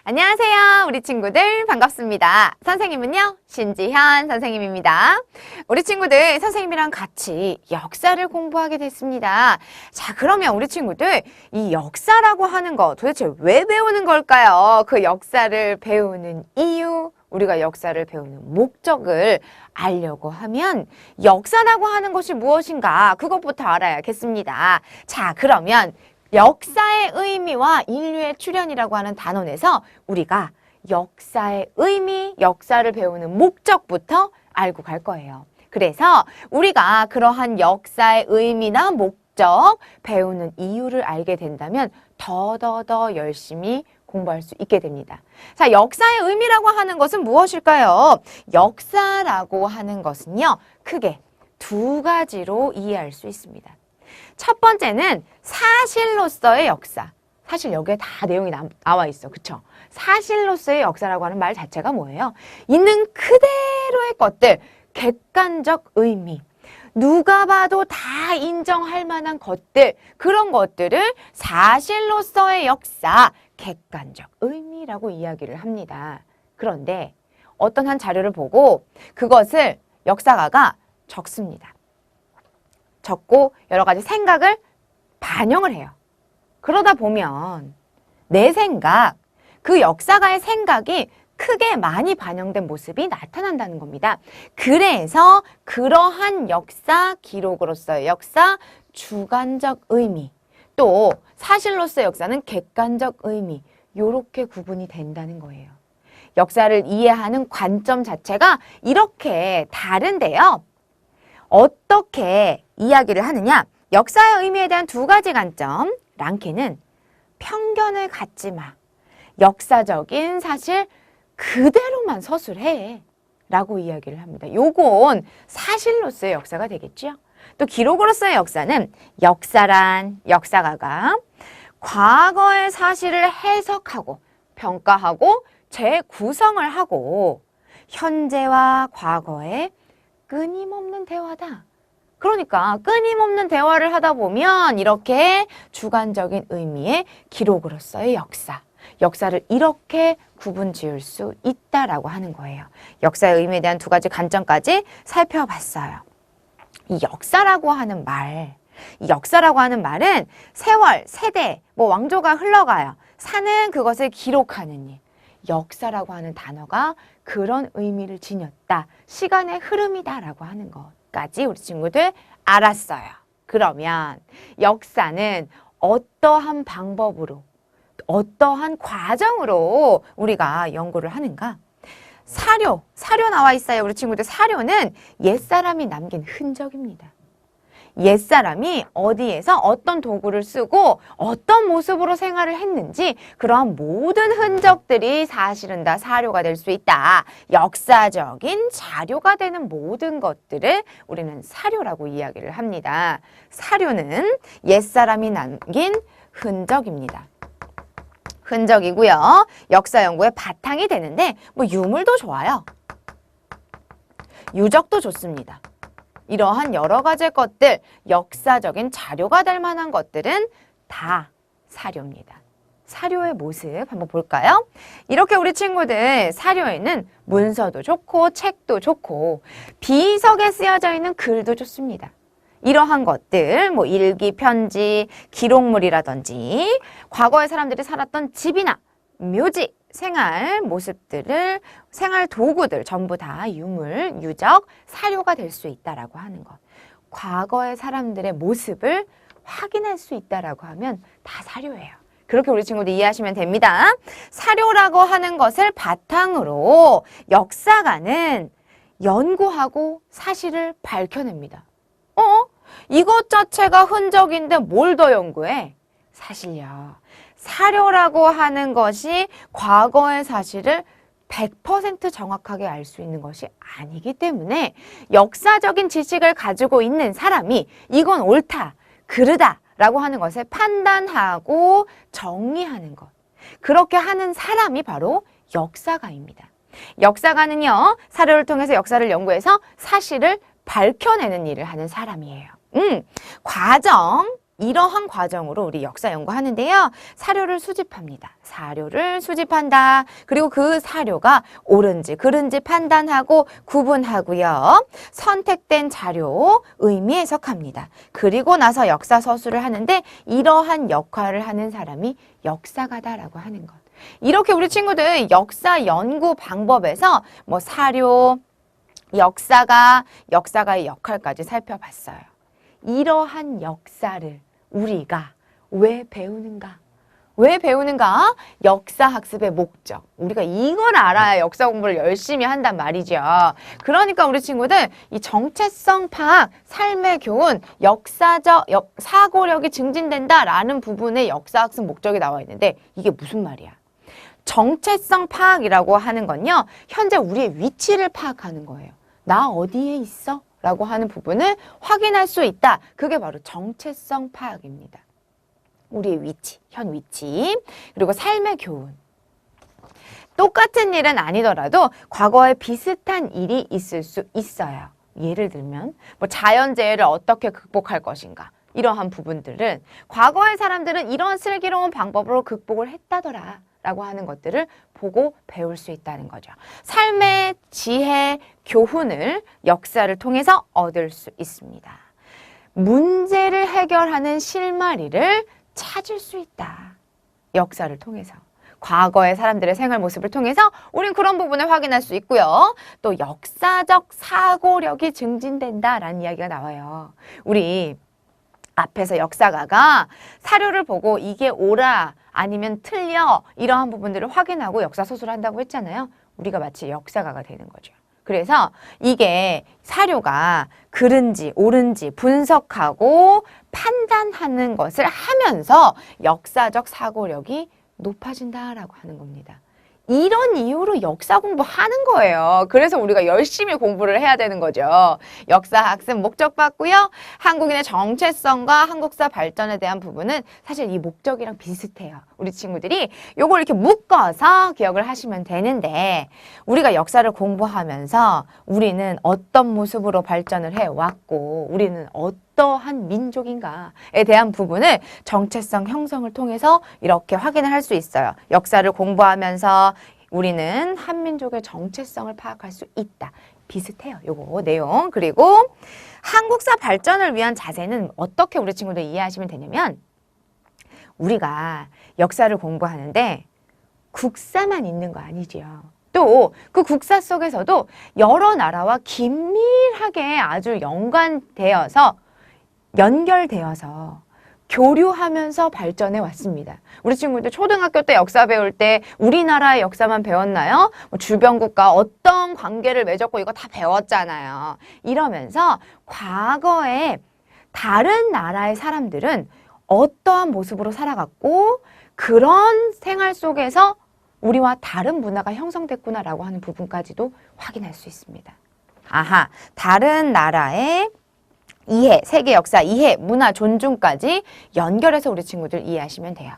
안녕하세요. 우리 친구들 반갑습니다. 선생님은요, 신지현 선생님입니다. 우리 친구들 선생님이랑 같이 역사를 공부하게 됐습니다. 자, 그러면 우리 친구들 이 역사라고 하는 거 도대체 왜 배우는 걸까요? 그 역사를 배우는 이유, 우리가 역사를 배우는 목적을 알려고 하면 역사라고 하는 것이 무엇인가 그것부터 알아야겠습니다. 자, 그러면 역사의 의미와 인류의 출현이라고 하는 단원에서 우리가 역사의 의미, 역사를 배우는 목적부터 알고 갈 거예요. 그래서 우리가 그러한 역사의 의미나 목적, 배우는 이유를 알게 된다면 더 열심히 공부할 수 있게 됩니다. 자, 역사의 의미라고 하는 것은 무엇일까요? 역사라고 하는 것은요, 크게 두 가지로 이해할 수 있습니다. 첫 번째는 사실로서의 역사. 사실 여기에 다 내용이 나와 있어. 그쵸? 사실로서의 역사라고 하는 말 자체가 뭐예요? 있는 그대로의 것들, 객관적 의미. 누가 봐도 다 인정할 만한 것들, 그런 것들을 사실로서의 역사, 객관적 의미라고 이야기를 합니다. 그런데 어떤 한 자료를 보고 그것을 역사가가 적습니다. 적고 여러 가지 생각을 반영을 해요. 그러다 보면 내 생각, 그 역사가의 생각이 크게 많이 반영된 모습이 나타난다는 겁니다. 그래서 그러한 역사 기록으로서의 역사, 주관적 의미, 또 사실로서의 역사는 객관적 의미, 이렇게 구분이 된다는 거예요. 역사를 이해하는 관점 자체가 이렇게 다른데요. 어떻게 이야기를 하느냐? 역사의 의미에 대한 두 가지 관점. 랑케는 편견을 갖지 마. 역사적인 사실 그대로만 서술해. 라고 이야기를 합니다. 요건 사실로서의 역사가 되겠죠. 또 기록으로서의 역사는 역사란 역사가가 과거의 사실을 해석하고 평가하고 재구성을 하고 현재와 과거의 끊임없는 대화다. 그러니까 끊임없는 대화를 하다 보면 이렇게 주관적인 의미의 기록으로서의 역사, 역사를 이렇게 구분 지을 수 있다라고 하는 거예요. 역사의 의미에 대한 두 가지 관점까지 살펴봤어요. 이 역사라고 하는 말, 이 역사라고 하는 말은 세월, 세대, 왕조가 흘러가요. 사는 그것을 기록하는 일. 역사라고 하는 단어가 그런 의미를 지녔다. 시간의 흐름이다라고 하는 것까지 우리 친구들 알았어요. 그러면 역사는 어떠한 방법으로, 어떠한 과정으로 우리가 연구를 하는가? 사료 나와 있어요. 우리 친구들 사료는 옛사람이 남긴 흔적입니다. 옛사람이 어디에서 어떤 도구를 쓰고 어떤 모습으로 생활을 했는지 그러한 모든 흔적들이 사실은 다 사료가 될 수 있다. 역사적인 자료가 되는 모든 것들을 우리는 사료라고 이야기를 합니다. 사료는 옛사람이 남긴 흔적입니다. 흔적이고요. 역사 연구의 바탕이 되는데 유물도 좋아요. 유적도 좋습니다. 이러한 여러 가지 것들, 역사적인 자료가 될 만한 것들은 다 사료입니다. 사료의 모습 한번 볼까요? 이렇게 우리 친구들 사료에는 문서도 좋고 책도 좋고 비석에 쓰여져 있는 글도 좋습니다. 이러한 것들, 일기, 편지, 기록물이라든지 과거의 사람들이 살았던 집이나 묘지, 생활 모습들을, 생활 도구들 전부 다 유물, 유적, 사료가 될 수 있다라고 하는 것. 과거의 사람들의 모습을 확인할 수 있다라고 하면 다 사료예요. 그렇게 우리 친구들 이해하시면 됩니다. 사료라고 하는 것을 바탕으로 역사가는 연구하고 사실을 밝혀냅니다. 이것 자체가 흔적인데 뭘 더 연구해? 사실요. 사료라고 하는 것이 과거의 사실을 100% 정확하게 알 수 있는 것이 아니기 때문에 역사적인 지식을 가지고 있는 사람이 이건 옳다, 그르다 라고 하는 것을 판단하고 정리하는 것. 그렇게 하는 사람이 바로 역사가입니다. 역사가는요, 사료를 통해서 역사를 연구해서 사실을 밝혀내는 일을 하는 사람이에요. 과정, 이러한 과정으로 우리 역사 연구하는데요. 사료를 수집합니다. 사료를 수집한다. 그리고 그 사료가 옳은지 그른지 판단하고 구분하고요. 선택된 자료 의미 해석합니다. 그리고 나서 역사 서술을 하는데 이러한 역할을 하는 사람이 역사가다라고 하는 것. 이렇게 우리 친구들 역사 연구 방법에서 뭐 사료, 역사가의 역할까지 살펴봤어요. 이러한 역사를 우리가 왜 배우는가? 왜 배우는가? 역사 학습의 목적. 우리가 이걸 알아야 역사 공부를 열심히 한단 말이죠. 그러니까 우리 친구들 이 정체성 파악, 삶의 교훈, 사고력이 증진된다라는 부분에 역사 학습 목적이 나와 있는데 이게 무슨 말이야? 정체성 파악이라고 하는 건요. 현재 우리의 위치를 파악하는 거예요. 나 어디에 있어? 라고 하는 부분을 확인할 수 있다. 그게 바로 정체성 파악입니다. 우리의 위치, 현 위치, 그리고 삶의 교훈. 똑같은 일은 아니더라도 과거에 비슷한 일이 있을 수 있어요. 예를 들면 뭐 자연재해를 어떻게 극복할 것인가. 이러한 부분들은 과거의 사람들은 이런 슬기로운 방법으로 극복을 했다더라. 라고 하는 것들을 보고 배울 수 있다는 거죠. 삶의 지혜, 교훈을 역사를 통해서 얻을 수 있습니다. 문제를 해결하는 실마리를 찾을 수 있다. 역사를 통해서. 과거의 사람들의 생활 모습을 통해서 우린 그런 부분을 확인할 수 있고요. 또 역사적 사고력이 증진된다라는 이야기가 나와요. 우리 앞에서 역사가가 사료를 보고 이게 옳아 아니면 틀려 이러한 부분들을 확인하고 역사 소설을 한다고 했잖아요. 우리가 마치 역사가가 되는 거죠. 그래서 이게 사료가 그른지 옳은지 분석하고 판단하는 것을 하면서 역사적 사고력이 높아진다라고 하는 겁니다. 이런 이유로 역사 공부하는 거예요. 그래서 우리가 열심히 공부를 해야 되는 거죠. 역사 학습 목적 봤고요. 한국인의 정체성과 한국사 발전에 대한 부분은 사실 이 목적이랑 비슷해요. 우리 친구들이 요걸 이렇게 묶어서 기억을 하시면 되는데 우리가 역사를 공부하면서 우리는 어떤 모습으로 발전을 해왔고 우리는 어떠한 민족인가에 대한 부분을 정체성 형성을 통해서 이렇게 확인을 할 수 있어요. 역사를 공부하면서 우리는 한민족의 정체성을 파악할 수 있다. 비슷해요. 요거 내용. 그리고 한국사 발전을 위한 자세는 어떻게 우리 친구들 이해하시면 되냐면 우리가 역사를 공부하는데 국사만 있는 거 아니죠. 또 그 국사 속에서도 여러 나라와 긴밀하게 아주 연결되어서 교류하면서 발전해 왔습니다. 우리 친구들 초등학교 때 역사 배울 때 우리나라의 역사만 배웠나요? 뭐 주변 국가 어떤 관계를 맺었고 이거 다 배웠잖아요. 이러면서 과거에 다른 나라의 사람들은 어떠한 모습으로 살아갔고 그런 생활 속에서 우리와 다른 문화가 형성됐구나라고 하는 부분까지도 확인할 수 있습니다. 아하, 다른 나라의 이해, 세계 역사 이해, 문화 존중까지 연결해서 우리 친구들 이해하시면 돼요.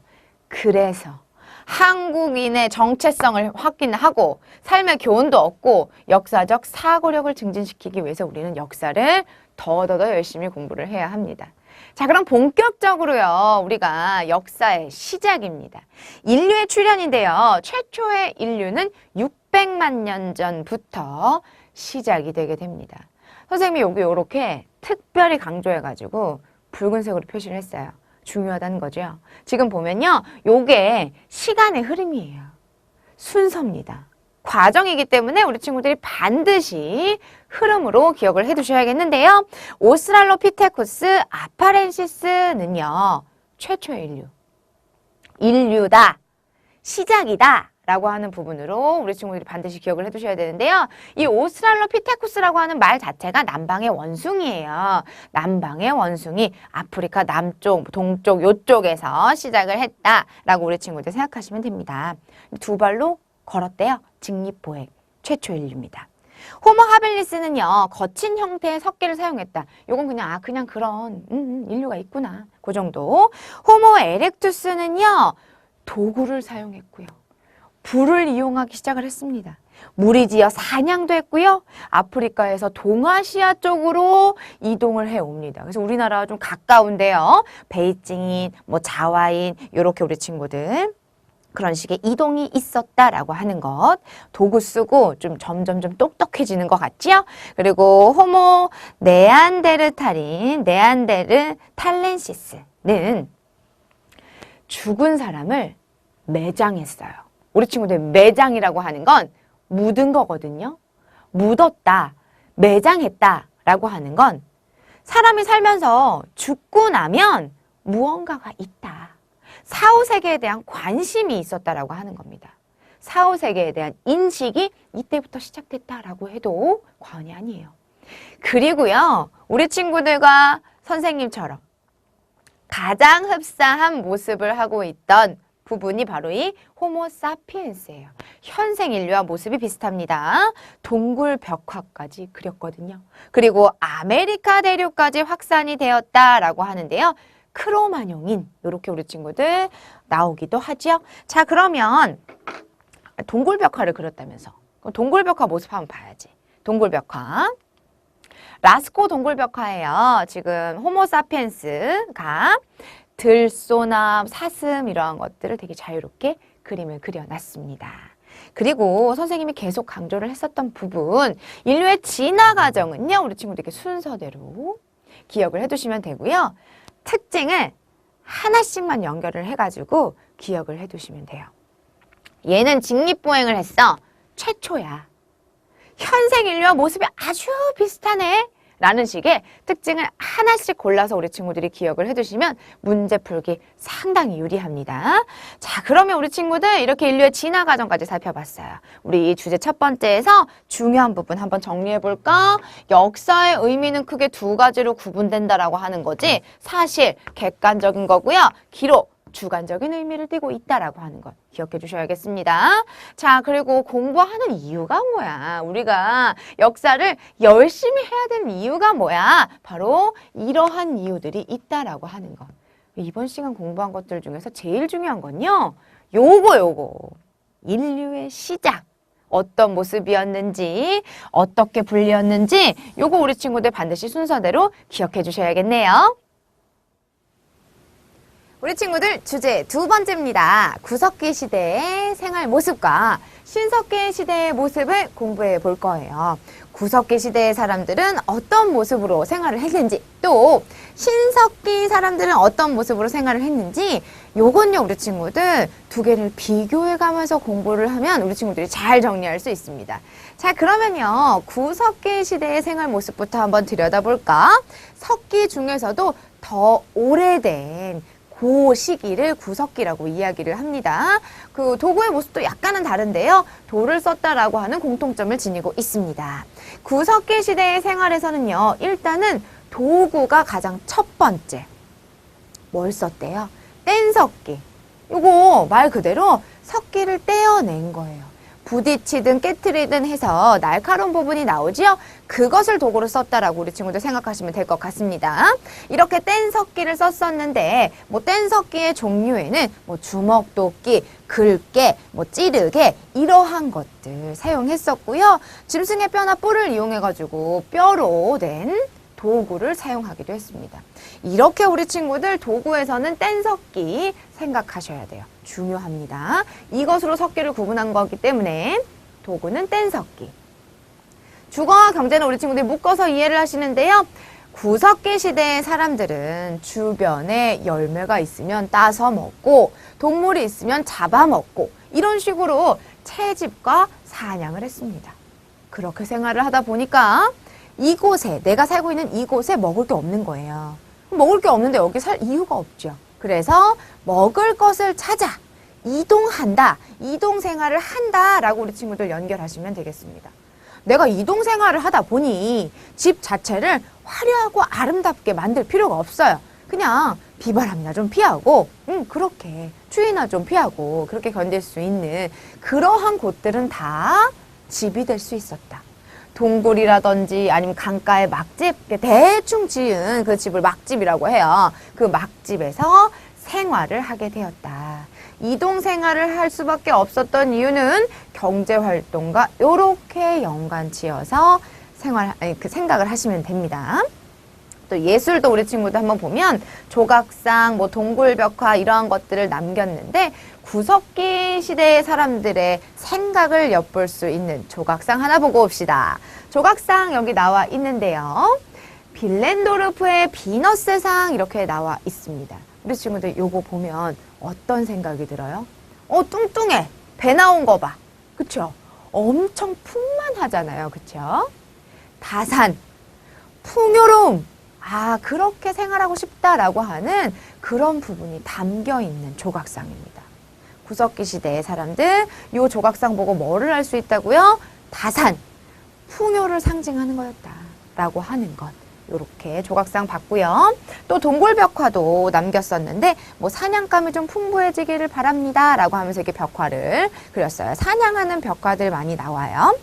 그래서 한국인의 정체성을 확인하고 삶의 교훈도 얻고 역사적 사고력을 증진시키기 위해서 우리는 역사를 더더더 열심히 공부를 해야 합니다. 자, 그럼 본격적으로요. 우리가 역사의 시작입니다. 인류의 출현인데요. 최초의 인류는 600만 년 전부터 시작이 되게 됩니다. 선생님이 여기 이렇게 특별히 강조해가지고 붉은색으로 표시를 했어요. 중요하다는 거죠. 지금 보면요. 요게 시간의 흐름이에요. 순서입니다. 과정이기 때문에 우리 친구들이 반드시 흐름으로 기억을 해두셔야겠는데요. 오스트랄로피테쿠스 아파렌시스는요. 최초의 인류다. 시작이다. 라고 하는 부분으로 우리 친구들이 반드시 기억을 해두셔야 되는데요. 이 오스트랄로피테쿠스라고 하는 말 자체가 남방의 원숭이에요. 남방의 원숭이, 아프리카 남쪽, 동쪽 요쪽에서 시작을 했다라고 우리 친구들 생각하시면 됩니다. 두 발로 걸었대요. 직립보행, 최초 인류입니다. 호모 하빌리스는요. 거친 형태의 석기를 사용했다. 요건 그냥 그런 인류가 있구나. 그 정도. 호모 에렉투스는요. 도구를 사용했고요. 불을 이용하기 시작을 했습니다. 무리지어 사냥도 했고요. 아프리카에서 동아시아 쪽으로 이동을 해옵니다. 그래서 우리나라와 좀 가까운데요. 베이징인, 뭐 자와인 이렇게 우리 친구들 그런 식의 이동이 있었다라고 하는 것. 도구 쓰고 좀 점점 똑똑해지는 것 같지요? 그리고 호모 네안데르탈인 네안데르탈렌시스는 죽은 사람을 매장했어요. 우리 친구들 매장이라고 하는 건 묻은 거거든요. 묻었다, 매장했다 라고 하는 건 사람이 살면서 죽고 나면 무언가가 있다. 사후세계에 대한 관심이 있었다라고 하는 겁니다. 사후세계에 대한 인식이 이때부터 시작됐다라고 해도 과언이 아니에요. 그리고요, 우리 친구들과 선생님처럼 가장 흡사한 모습을 하고 있던 부분이 바로 이 호모사피엔스예요. 현생 인류와 모습이 비슷합니다. 동굴 벽화까지 그렸거든요. 그리고 아메리카 대륙까지 확산이 되었다라고 하는데요. 크로마뇽인 이렇게 우리 친구들 나오기도 하죠. 자, 그러면 동굴 벽화를 그렸다면서. 동굴 벽화 모습 한번 봐야지. 동굴 벽화. 라스코 동굴 벽화예요. 지금 호모사피엔스가 들소나 사슴 이러한 것들을 되게 자유롭게 그림을 그려놨습니다. 그리고 선생님이 계속 강조를 했었던 부분, 인류의 진화 과정은요, 우리 친구들에게 순서대로 기억을 해두시면 되고요. 특징을 하나씩만 연결을 해가지고 기억을 해두시면 돼요. 얘는 직립보행을 했어. 최초야. 현생 인류와 모습이 아주 비슷하네. 라는 식의 특징을 하나씩 골라서 우리 친구들이 기억을 해두시면 문제 풀기 상당히 유리합니다. 자, 그러면 우리 친구들 이렇게 인류의 진화 과정까지 살펴봤어요. 우리 이 주제 첫 번째에서 중요한 부분 한번 정리해볼까? 역사의 의미는 크게 두 가지로 구분된다라고 하는 거지, 사실, 객관적인 거고요. 기록, 주관적인 의미를 띠고 있다라고 하는 것 기억해 주셔야겠습니다. 자, 그리고 공부하는 이유가 뭐야? 우리가 역사를 열심히 해야 되는 이유가 뭐야? 바로 이러한 이유들이 있다라고 하는 것. 이번 시간 공부한 것들 중에서 제일 중요한 건요. 요거. 인류의 시작. 어떤 모습이었는지, 어떻게 불리었는지 요거 우리 친구들 반드시 순서대로 기억해 주셔야겠네요. 우리 친구들 주제 두 번째입니다. 구석기 시대의 생활 모습과 신석기 시대의 모습을 공부해 볼 거예요. 구석기 시대의 사람들은 어떤 모습으로 생활을 했는지, 또 신석기 사람들은 어떤 모습으로 생활을 했는지, 요건요 우리 친구들 두 개를 비교해 가면서 공부를 하면 우리 친구들이 잘 정리할 수 있습니다. 자, 그러면요 구석기 시대의 생활 모습부터 한번 들여다볼까? 석기 중에서도 더 오래된 그 시기를 구석기라고 이야기를 합니다. 그 도구의 모습도 약간은 다른데요. 돌을 썼다라고 하는 공통점을 지니고 있습니다. 구석기 시대의 생활에서는요. 일단은 도구가 가장 첫 번째. 뭘 썼대요? 뗀석기. 요거 말 그대로 석기를 떼어낸 거예요. 부딪히든 깨트리든 해서 날카로운 부분이 나오지요? 그것을 도구로 썼다라고 우리 친구들 생각하시면 될 것 같습니다. 이렇게 뗀석기를 썼었는데 뗀석기의 종류에는 주먹도끼, 긁게, 찌르게 이러한 것들 사용했었고요. 짐승의 뼈나 뿔을 이용해가지고 뼈로 된 도구를 사용하기도 했습니다. 이렇게 우리 친구들 도구에서는 뗀석기 생각하셔야 돼요. 중요합니다. 이것으로 석기를 구분한 거기 때문에 도구는 뗀석기. 주거와 경제는 우리 친구들이 묶어서 이해를 하시는데요. 구석기 시대의 사람들은 주변에 열매가 있으면 따서 먹고 동물이 있으면 잡아먹고 이런 식으로 채집과 사냥을 했습니다. 그렇게 생활을 하다 보니까 이곳에, 내가 살고 있는 이곳에 먹을 게 없는 거예요. 먹을 게 없는데 여기 살 이유가 없죠. 그래서 먹을 것을 찾아 이동한다, 이동 생활을 한다라고 우리 친구들 연결하시면 되겠습니다. 내가 이동 생활을 하다 보니 집 자체를 화려하고 아름답게 만들 필요가 없어요. 그냥 비바람이나 좀 피하고, 그렇게 추위나 좀 피하고 그렇게 견딜 수 있는 그러한 곳들은 다 집이 될 수 있었다. 동굴이라든지 아니면 강가의 막집, 대충 지은 그 집을 막집이라고 해요. 그 막집에서 생활을 하게 되었다. 이동 생활을 할 수밖에 없었던 이유는 경제활동과 요렇게 연관지어서 생각을 하시면 됩니다. 또 예술도 우리 친구들 한번 보면 조각상, 뭐 동굴벽화 이러한 것들을 남겼는데 구석기 시대의 사람들의 생각을 엿볼 수 있는 조각상 하나 보고 옵시다. 조각상 여기 나와 있는데요. 빌렌도르프의 비너스의 상 이렇게 나와 있습니다. 우리 친구들 요거 보면 어떤 생각이 들어요? 뚱뚱해. 배 나온 거 봐. 그쵸? 엄청 풍만하잖아요. 그쵸? 다산, 풍요로움. 그렇게 생활하고 싶다라고 하는 그런 부분이 담겨 있는 조각상입니다. 구석기 시대의 사람들, 요 조각상 보고 뭐를 알 수 있다고요? 다산, 풍요를 상징하는 거였다라고 하는 것. 요렇게 조각상 봤고요. 또 동굴벽화도 남겼었는데 뭐 사냥감이 좀 풍부해지기를 바랍니다 라고 하면서 이렇게 벽화를 그렸어요. 사냥하는 벽화들 많이 나와요.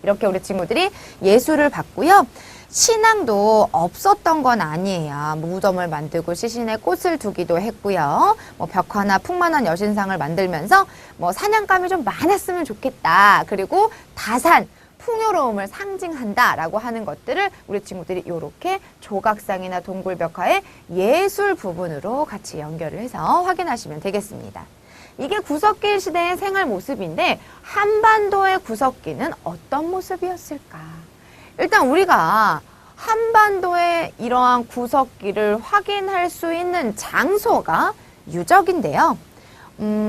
이렇게 우리 친구들이 예술을 봤고요. 신앙도 없었던 건 아니에요. 무덤을 만들고 시신에 꽃을 두기도 했고요. 뭐 벽화나 풍만한 여신상을 만들면서 뭐 사냥감이 좀 많았으면 좋겠다. 그리고 다산, 풍요로움을 상징한다라고 하는 것들을 우리 친구들이 이렇게 조각상이나 동굴벽화의 예술 부분으로 같이 연결을 해서 확인하시면 되겠습니다. 이게 구석기 시대의 생활 모습인데 한반도의 구석기는 어떤 모습이었을까? 일단 우리가 한반도의 이러한 구석기를 확인할 수 있는 장소가 유적인데요.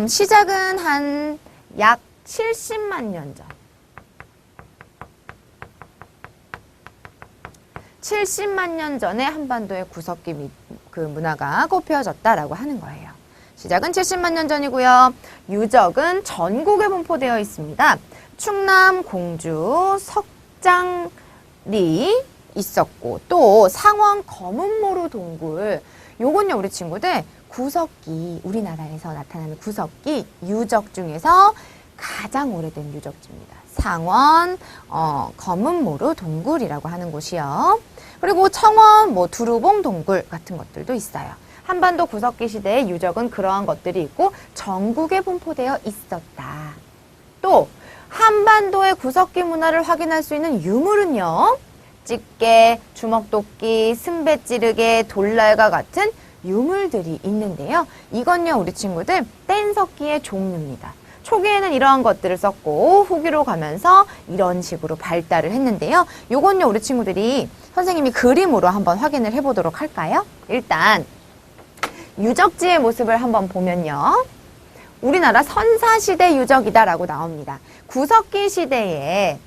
시작은 한 약 70만 년 전. 70만 년 전에 한반도의 구석기 그 문화가 꽃피워졌다라고 하는 거예요. 시작은 70만 년 전이고요. 유적은 전국에 분포되어 있습니다. 충남, 공주, 석장리 있었고 또 상원 검은모루 동굴 요건요 우리 친구들 구석기 우리나라에서 나타나는 구석기 유적 중에서 가장 오래된 유적지입니다. 상원 검은모루 동굴이라고 하는 곳이요. 그리고 청원 두루봉 동굴 같은 것들도 있어요. 한반도 구석기 시대의 유적은 그러한 것들이 있고 전국에 분포되어 있었다. 또 한반도의 구석기 문화를 확인할 수 있는 유물은요. 집게, 주먹도끼, 승배찌르개, 돌날과 같은 유물들이 있는데요. 이건요 우리 친구들 뗀석기의 종류입니다. 초기에는 이러한 것들을 썼고 후기로 가면서 이런 식으로 발달을 했는데요. 요건요 우리 친구들이 선생님이 그림으로 한번 확인을 해보도록 할까요? 일단 유적지의 모습을 한번 보면요. 우리나라 선사시대 유적이다라고 나옵니다. 구석기 시대에는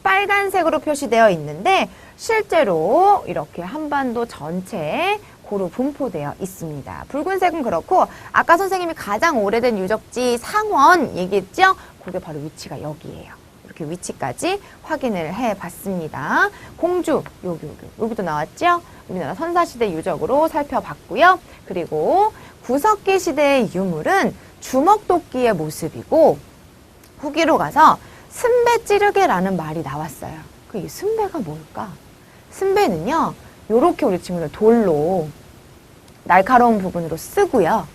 빨간색으로 표시되어 있는데 실제로 이렇게 한반도 전체에 고루 분포되어 있습니다. 붉은색은 그렇고 아까 선생님이 가장 오래된 유적지 상원 얘기했죠? 그게 바로 위치가 여기예요. 이렇게 위치까지 확인을 해봤습니다. 공주 여기도 나왔죠? 우리나라 선사시대 유적으로 살펴봤고요. 그리고 구석기 시대의 유물은 주먹도끼의 모습이고 후기로 가서 승배찌르개라는 말이 나왔어요. 이 승배가 뭘까? 승배는요. 요렇게 우리 친구들 돌로 날카로운 부분으로 쓰고요.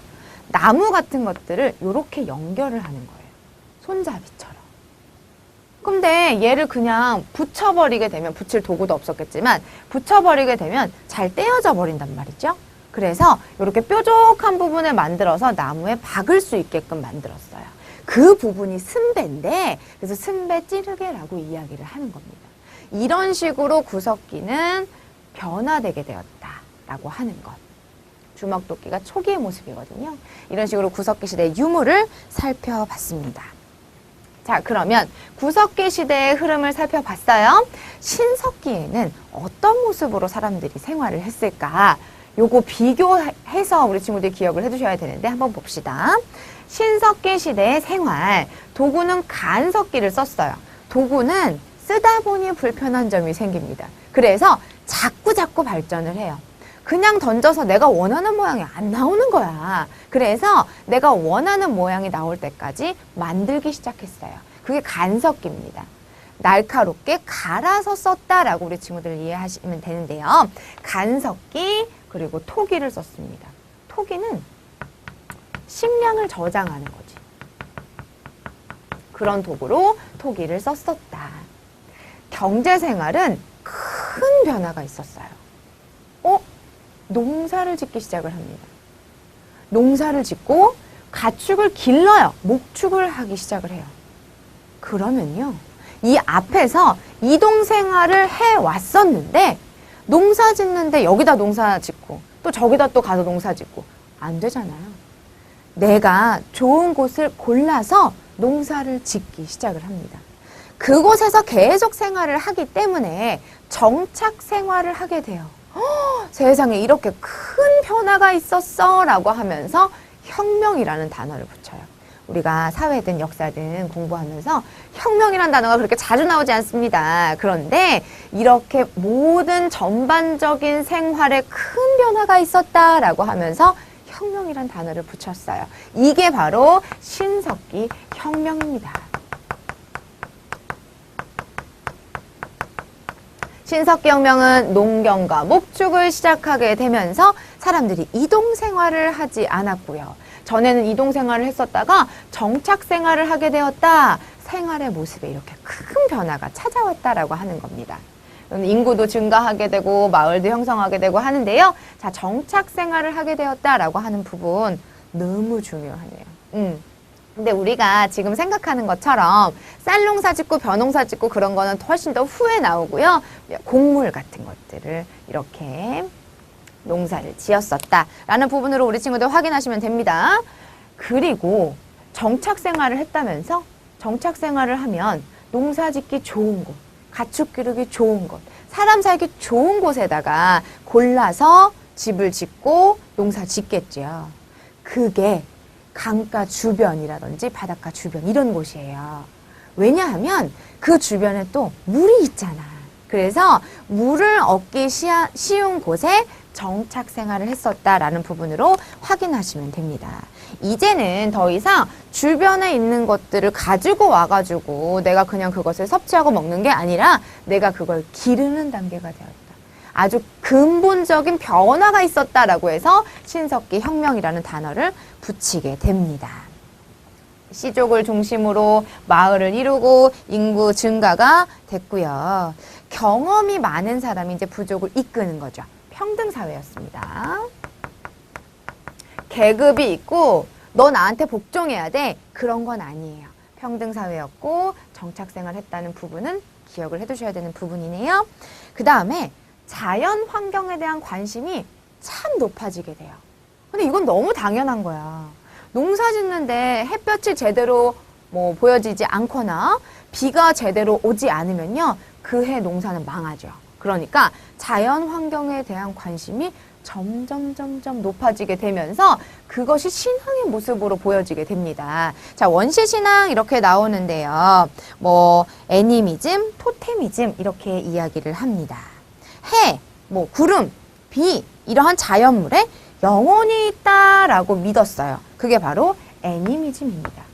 나무 같은 것들을 요렇게 연결을 하는 거예요. 손잡이처럼. 근데 얘를 그냥 붙여버리게 되면 붙일 도구도 없었겠지만 붙여버리게 되면 잘 떼어져 버린단 말이죠. 그래서 이렇게 뾰족한 부분을 만들어서 나무에 박을 수 있게끔 만들었어요. 그 부분이 승배인데 그래서 승배찌르개라고 이야기를 하는 겁니다. 이런 식으로 구석기는 변화되게 되었다라고 하는 것. 주먹도끼가 초기의 모습이거든요. 이런 식으로 구석기 시대의 유물을 살펴봤습니다. 자, 그러면 구석기 시대의 흐름을 살펴봤어요. 신석기에는 어떤 모습으로 사람들이 생활을 했을까? 요거 비교해서 우리 친구들 기억을 해두셔야 되는데 한번 봅시다. 신석기 시대의 생활, 도구는 간석기를 썼어요. 도구는 쓰다 보니 불편한 점이 생깁니다. 그래서 자꾸 발전을 해요. 그냥 던져서 내가 원하는 모양이 안 나오는 거야. 그래서 내가 원하는 모양이 나올 때까지 만들기 시작했어요. 그게 간석기입니다. 날카롭게 갈아서 썼다라고 우리 친구들 이해하시면 되는데요. 간석기 그리고 토기를 썼습니다. 토기는 식량을 저장하는 거지. 그런 도구로 토기를 썼었다. 경제생활은 큰 변화가 있었어요. 농사를 짓기 시작을 합니다. 농사를 짓고 가축을 길러요. 목축을 하기 시작을 해요. 그러면요, 이 앞에서 이동생활을 해왔었는데 농사 짓는데 여기다 농사 짓고 또 저기다 또 가서 농사 짓고 안 되잖아요. 내가 좋은 곳을 골라서 농사를 짓기 시작을 합니다. 그곳에서 계속 생활을 하기 때문에 정착 생활을 하게 돼요. 세상에 이렇게 큰 변화가 있었어 라고 하면서 혁명이라는 단어를 붙여요. 우리가 사회든 역사든 공부하면서 혁명이라는 단어가 그렇게 자주 나오지 않습니다. 그런데 이렇게 모든 전반적인 생활에 큰 변화가 있었다라고 하면서 혁명이라는 단어를 붙였어요. 이게 바로 신석기 혁명입니다. 신석기 혁명은 농경과 목축을 시작하게 되면서 사람들이 이동 생활을 하지 않았고요. 전에는 이동 생활을 했었다가 정착 생활을 하게 되었다. 생활의 모습에 이렇게 큰 변화가 찾아왔다라고 하는 겁니다. 인구도 증가하게 되고 마을도 형성하게 되고 하는데요. 자, 정착 생활을 하게 되었다라고 하는 부분 너무 중요하네요. 근데 우리가 지금 생각하는 것처럼 쌀농사 짓고 벼농사 짓고 그런 거는 훨씬 더 후에 나오고요. 곡물 같은 것들을 이렇게 농사를 지었었다라는 부분으로 우리 친구들 확인하시면 됩니다. 그리고 정착 생활을 했다면서 정착 생활을 하면 농사 짓기 좋은 곳, 가축 기르기 좋은 곳, 사람 살기 좋은 곳에다가 골라서 집을 짓고 농사 짓겠죠. 그게 강가 주변이라든지 바닷가 주변 이런 곳이에요. 왜냐하면 그 주변에 또 물이 있잖아. 그래서 물을 얻기 쉬운 곳에 정착 생활을 했었다라는 부분으로 확인하시면 됩니다. 이제는 더 이상 주변에 있는 것들을 가지고 와가지고 내가 그냥 그것을 섭취하고 먹는 게 아니라 내가 그걸 기르는 단계가 되었다. 아주 근본적인 변화가 있었다라고 해서 신석기 혁명이라는 단어를 붙이게 됩니다. 씨족을 중심으로 마을을 이루고 인구 증가가 됐고요. 경험이 많은 사람이 이제 부족을 이끄는 거죠. 평등사회였습니다. 계급이 있고 너 나한테 복종해야 돼. 그런 건 아니에요. 평등사회였고 정착생활 했다는 부분은 기억을 해두셔야 되는 부분이네요. 그 다음에 자연 환경에 대한 관심이 참 높아지게 돼요. 근데 이건 너무 당연한 거야. 농사 짓는데 햇볕이 제대로 보여지지 않거나 비가 제대로 오지 않으면요. 그 해 농사는 망하죠. 그러니까 자연 환경에 대한 관심이 점점 높아지게 되면서 그것이 신앙의 모습으로 보여지게 됩니다. 자, 원시신앙 이렇게 나오는데요. 애니미즘, 토테미즘 이렇게 이야기를 합니다. 해, 구름, 비 이러한 자연물에 영혼이 있다라고 믿었어요. 그게 바로 애니미즘입니다.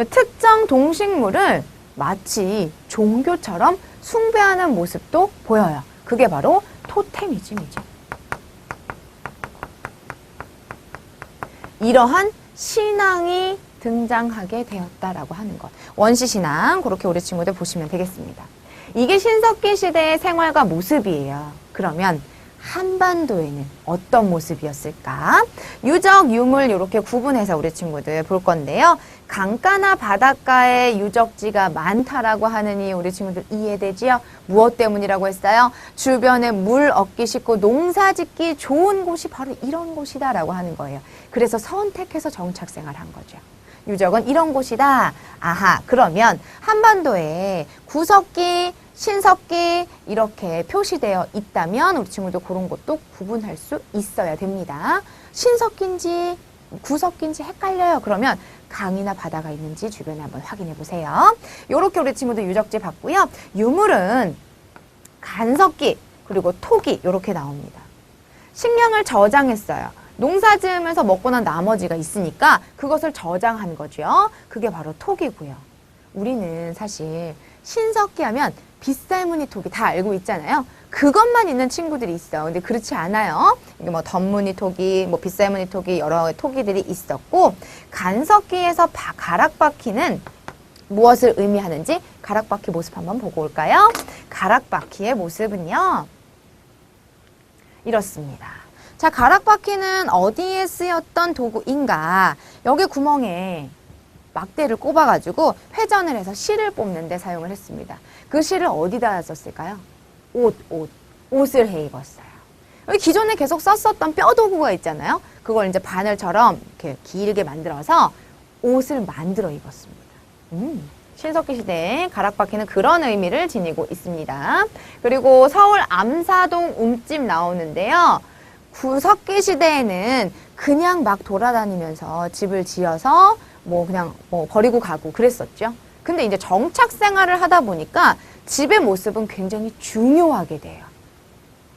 특정 동식물을 마치 종교처럼 숭배하는 모습도 보여요. 그게 바로 토테미즘이죠. 이러한 신앙이 등장하게 되었다라고 하는 것. 원시신앙 그렇게 우리 친구들 보시면 되겠습니다. 이게 신석기 시대의 생활과 모습이에요. 그러면 한반도에는 어떤 모습이었을까? 유적, 유물 이렇게 구분해서 우리 친구들 볼 건데요. 강가나 바닷가에 유적지가 많다라고 하느니 우리 친구들 이해되지요? 무엇 때문이라고 했어요? 주변에 물 얻기 쉽고 농사 짓기 좋은 곳이 바로 이런 곳이다라고 하는 거예요. 그래서 선택해서 정착생활을 한 거죠. 유적은 이런 곳이다. 아하, 그러면 한반도에 구석기, 신석기 이렇게 표시되어 있다면 우리 친구들 그런 것도 구분할 수 있어야 됩니다. 신석기인지 구석기인지 헷갈려요. 그러면 강이나 바다가 있는지 주변에 한번 확인해 보세요. 이렇게 우리 친구들 유적지 봤고요. 유물은 간석기 그리고 토기 이렇게 나옵니다. 식량을 저장했어요. 농사 지으면서 먹고 난 나머지가 있으니까 그것을 저장한 거죠. 그게 바로 토기고요. 우리는 사실 신석기 하면 빗살무늬 토기 다 알고 있잖아요. 그것만 있는 친구들이 있어. 근데 그렇지 않아요. 이게 뭐 덧무늬 토기, 뭐 빗살무늬 토기 여러 토기들이 있었고 간석기에서 가락바퀴는 무엇을 의미하는지 가락바퀴 모습 한번 보고 올까요? 가락바퀴의 모습은요. 이렇습니다. 자, 가락바퀴는 어디에 쓰였던 도구인가? 여기 구멍에 막대를 꼽아가지고 회전을 해서 실을 뽑는 데 사용을 했습니다. 그 실을 어디다 썼을까요? 옷을 해 입었어요. 여기 기존에 계속 썼었던 뼈 도구가 있잖아요. 그걸 이제 바늘처럼 이렇게 길게 만들어서 옷을 만들어 입었습니다. 신석기 시대에 가락바퀴는 그런 의미를 지니고 있습니다. 그리고 서울 암사동 움집 나오는데요. 구석기 시대에는 그냥 막 돌아다니면서 집을 지어서 그냥 버리고 가고 그랬었죠. 근데 이제 정착 생활을 하다 보니까 집의 모습은 굉장히 중요하게 돼요.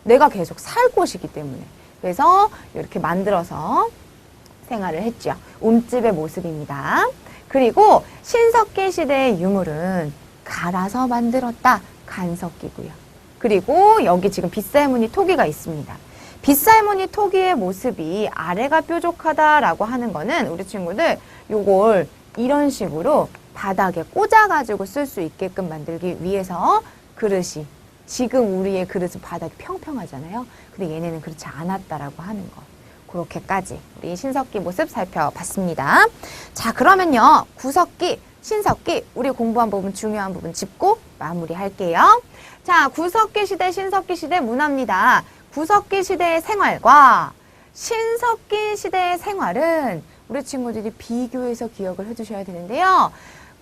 내가 계속 살 곳이기 때문에. 그래서 이렇게 만들어서 생활을 했죠. 움집의 모습입니다. 그리고 신석기 시대의 유물은 갈아서 만들었다. 간석기고요. 그리고 여기 지금 빗살무늬 토기가 있습니다. 빗살무늬 토기의 모습이 아래가 뾰족하다라고 하는 거는 우리 친구들 요걸 이런 식으로 바닥에 꽂아가지고 쓸 수 있게끔 만들기 위해서 그릇이 지금 우리의 그릇은 바닥이 평평하잖아요. 근데 얘네는 그렇지 않았다라고 하는 거. 그렇게까지 우리 신석기 모습 살펴봤습니다. 자, 그러면요. 구석기, 신석기 우리 공부한 부분 중요한 부분 짚고 마무리할게요. 자, 구석기 시대, 신석기 시대 문화입니다. 구석기 시대의 생활과 신석기 시대의 생활은 우리 친구들이 비교해서 기억을 해주셔야 되는데요.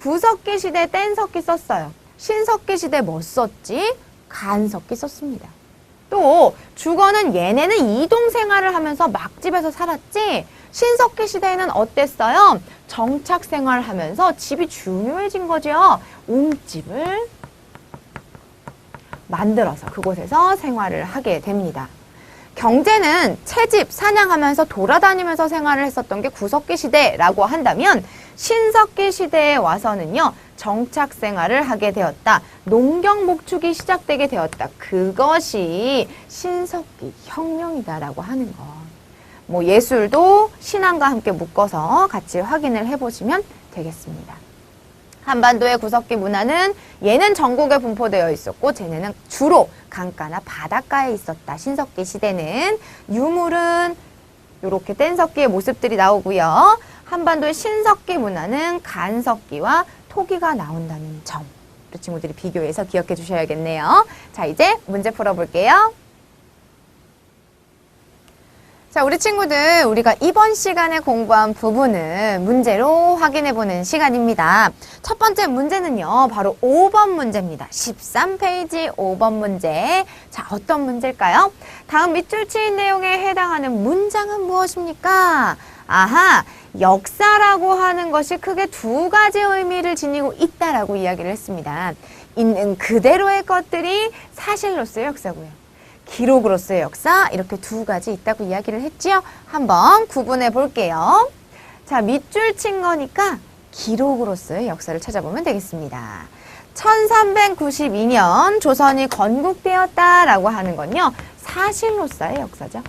구석기 시대 뗀석기 썼어요. 신석기 시대 뭐 썼지? 간석기 썼습니다. 또 주거는 얘네는 이동 생활을 하면서 막 집에서 살았지 신석기 시대에는 어땠어요? 정착 생활을 하면서 집이 중요해진 거죠. 움집을 만들어서 그곳에서 생활을 하게 됩니다. 경제는 채집, 사냥하면서 돌아다니면서 생활을 했었던 게 구석기 시대라고 한다면 신석기 시대에 와서는요. 정착 생활을 하게 되었다. 농경 목축이 시작되게 되었다. 그것이 신석기 혁명이다라고 하는 거. 예술도 신앙과 함께 묶어서 같이 확인을 해보시면 되겠습니다. 한반도의 구석기 문화는 얘는 전국에 분포되어 있었고 쟤네는 주로 강가나 바닷가에 있었다. 신석기 시대는 유물은 이렇게 뗀석기의 모습들이 나오고요. 한반도의 신석기 문화는 간석기와 토기가 나온다는 점. 우리 친구들이 비교해서 기억해 주셔야겠네요. 자, 이제 문제 풀어볼게요. 자, 우리 친구들 우리가 이번 시간에 공부한 부분은 문제로 확인해보는 시간입니다. 첫 번째 문제는요. 바로 5번 문제입니다. 13페이지 5번 문제. 자, 어떤 문제일까요? 다음 밑줄 치인 내용에 해당하는 문장은 무엇입니까? 아하, 역사라고 하는 것이 크게 두 가지 의미를 지니고 있다라고 이야기를 했습니다. 있는 그대로의 것들이 사실로서의 역사고요. 기록으로서의 역사 이렇게 두 가지 있다고 이야기를 했지요. 한번 구분해 볼게요. 자, 밑줄 친 거니까 기록으로서의 역사를 찾아보면 되겠습니다. 1392년 조선이 건국되었다라고 하는 건요. 사실로서의 역사죠.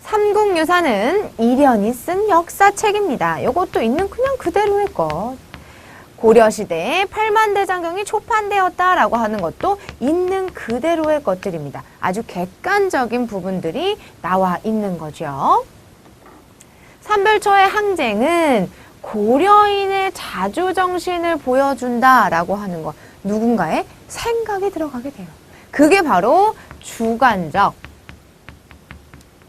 삼국유사는 이련이 쓴 역사책입니다. 이것도 있는 그냥 그대로의 것. 고려시대에 팔만대장경이 초판되었다라고 하는 것도 있는 그대로의 것들입니다. 아주 객관적인 부분들이 나와 있는 거죠. 삼별초의 항쟁은 고려인의 자주정신을 보여준다라고 하는 것. 누군가의 생각이 들어가게 돼요. 그게 바로 주관적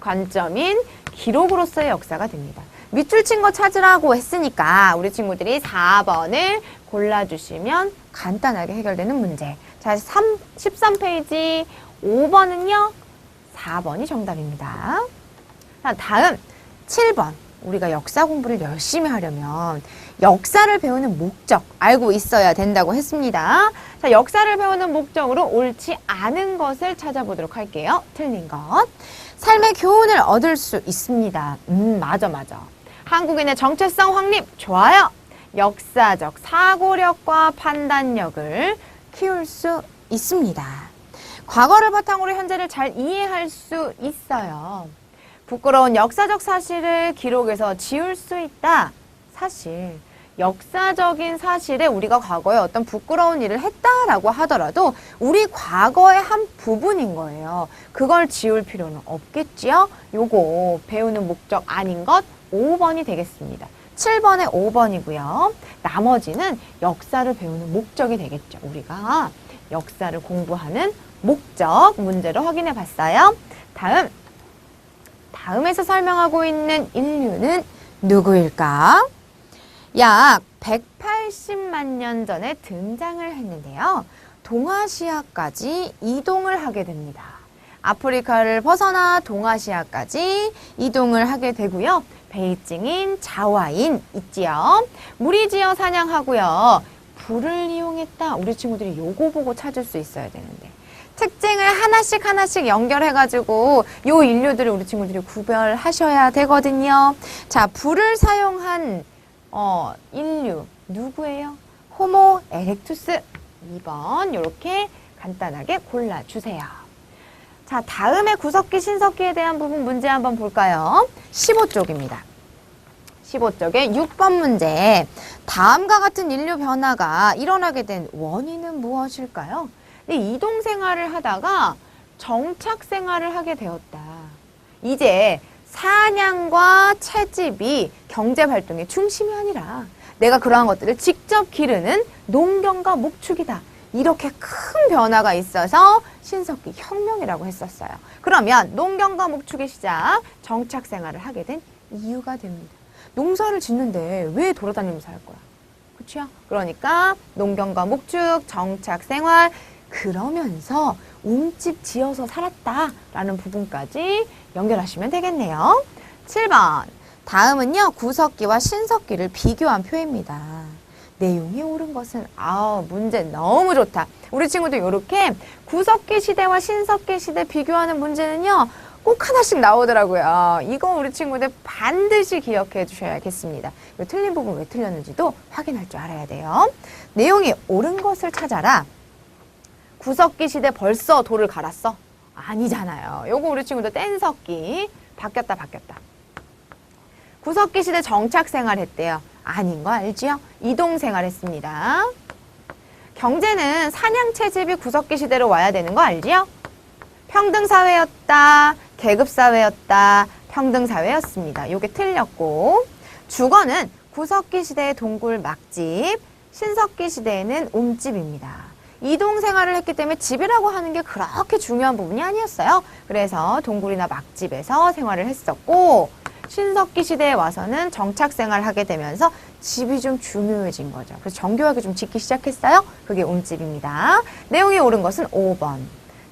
관점인 기록으로서의 역사가 됩니다. 밑줄 친 거 찾으라고 했으니까 우리 친구들이 4번을 골라주시면 간단하게 해결되는 문제. 자, 13페이지 5번은요. 4번이 정답입니다. 자, 다음 7번. 우리가 역사 공부를 열심히 하려면 역사를 배우는 목적 알고 있어야 된다고 했습니다. 자, 역사를 배우는 목적으로 옳지 않은 것을 찾아보도록 할게요. 틀린 것. 삶의 교훈을 얻을 수 있습니다. 맞아. 한국인의 정체성 확립 좋아요. 역사적 사고력과 판단력을 키울 수 있습니다. 과거를 바탕으로 현재를 잘 이해할 수 있어요. 부끄러운 역사적 사실을 기록에서 지울 수 있다. 사실 역사적인 사실에 우리가 과거에 어떤 부끄러운 일을 했다라고 하더라도 우리 과거의 한 부분인 거예요. 그걸 지울 필요는 없겠지요? 요거 배우는 목적 아닌 것 5번이 되겠습니다. 7번에 5번이고요. 나머지는 역사를 배우는 목적이 되겠죠. 우리가 역사를 공부하는 목적 문제로 확인해 봤어요. 다음에서 설명하고 있는 인류는 누구일까? 약 180만 년 전에 등장을 했는데요. 동아시아까지 이동을 하게 됩니다. 아프리카를 벗어나 동아시아까지 이동을 하게 되고요. 베이징인 자와인 있지요. 무리지어 사냥하고요. 불을 이용했다. 우리 친구들이 요거 보고 찾을 수 있어야 되는데. 특징을 하나씩 연결해가지고 요 인류들을 우리 친구들이 구별하셔야 되거든요. 자, 불을 사용한 인류 누구예요? 호모 에렉투스 2번 이렇게 간단하게 골라주세요. 자, 다음에 구석기, 신석기에 대한 부분 문제 한번 볼까요? 15쪽입니다. 15쪽에 6번 문제. 다음과 같은 인류 변화가 일어나게 된 원인은 무엇일까요? 이동 생활을 하다가 정착 생활을 하게 되었다. 이제 사냥과 채집이 경제 활동의 중심이 아니라 내가 그러한 것들을 직접 기르는 농경과 목축이다. 이렇게 큰 변화가 있어서 신석기 혁명이라고 했었어요. 그러면 농경과 목축의 시작, 정착 생활을 하게 된 이유가 됩니다. 농사를 짓는데 왜 돌아다니면서 할 거야? 그렇죠? 그러니까 농경과 목축, 정착 생활, 그러면서 움집 지어서 살았다라는 부분까지 연결하시면 되겠네요. 7번. 다음은요. 구석기와 신석기를 비교한 표입니다. 내용이 옳은 것은 문제 너무 좋다. 우리 친구들 이렇게 구석기 시대와 신석기 시대 비교하는 문제는요. 꼭 하나씩 나오더라고요. 이거 우리 친구들 반드시 기억해 주셔야겠습니다. 틀린 부분 왜 틀렸는지도 확인할 줄 알아야 돼요. 내용이 옳은 것을 찾아라. 구석기 시대 벌써 돌을 갈았어? 아니잖아요. 요거 우리 친구들 뗀석기. 바뀌었다. 구석기 시대 정착 생활했대요. 아닌 거 알지요? 이동 생활했습니다. 경제는 사냥 채집이 구석기 시대로 와야 되는 거 알지요? 평등사회였다. 계급사회였다. 평등사회였습니다. 요게 틀렸고. 주거는 구석기 시대의 동굴 막집, 신석기 시대에는 움집입니다. 이동 생활을 했기 때문에 집이라고 하는 게 그렇게 중요한 부분이 아니었어요. 그래서 동굴이나 막집에서 생활을 했었고 신석기 시대에 와서는 정착 생활을 하게 되면서 집이 좀 중요해진 거죠. 그래서 정교하게 좀 짓기 시작했어요. 그게 움집입니다. 내용이 옳은 것은 5번.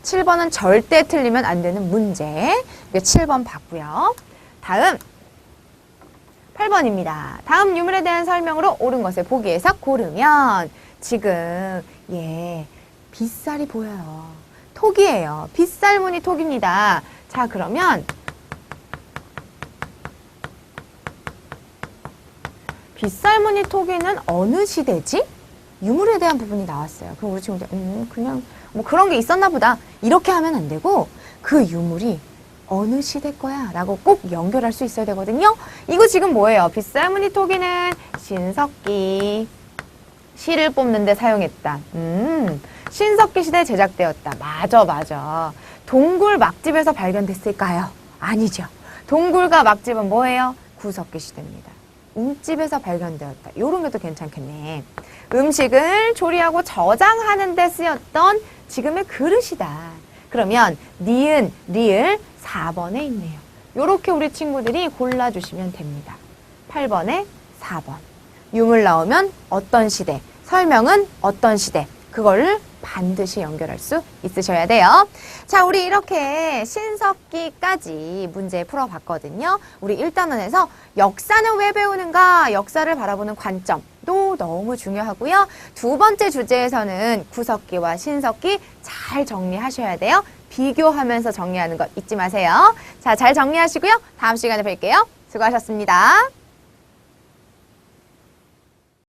7번은 절대 틀리면 안 되는 문제. 7번 봤고요. 다음 8번입니다. 다음 유물에 대한 설명으로 옳은 것을 보기에서 고르면 지금 빗살이 보여요. 톡이에요. 빗살무늬 톡입니다. 자, 그러면 빗살무늬 톡이는 어느 시대지? 유물에 대한 부분이 나왔어요. 그럼 우리 친구들 그냥 뭐 그런 게 있었나 보다. 이렇게 하면 안 되고 그 유물이 어느 시대 거야? 라고 꼭 연결할 수 있어야 되거든요. 이거 지금 뭐예요? 빗살무늬 톡이는 신석기. 실을 뽑는 데 사용했다. 신석기 시대에 제작되었다. 맞아. 동굴 막집에서 발견됐을까요? 아니죠. 동굴과 막집은 뭐예요? 구석기 시대입니다. 움집에서 발견되었다. 요런 것도 괜찮겠네. 음식을 조리하고 저장하는 데 쓰였던 지금의 그릇이다. 그러면 니은, 리을 4번에 있네요. 요렇게 우리 친구들이 골라주시면 됩니다. 8번에 4번. 유물 나오면 어떤 시대, 설명은 어떤 시대, 그거를 반드시 연결할 수 있으셔야 돼요. 자, 우리 이렇게 신석기까지 문제 풀어봤거든요. 우리 1단원에서 역사는 왜 배우는가, 역사를 바라보는 관점도 너무 중요하고요. 두 번째 주제에서는 구석기와 신석기 잘 정리하셔야 돼요. 비교하면서 정리하는 것 잊지 마세요. 자, 잘 정리하시고요. 다음 시간에 뵐게요. 수고하셨습니다.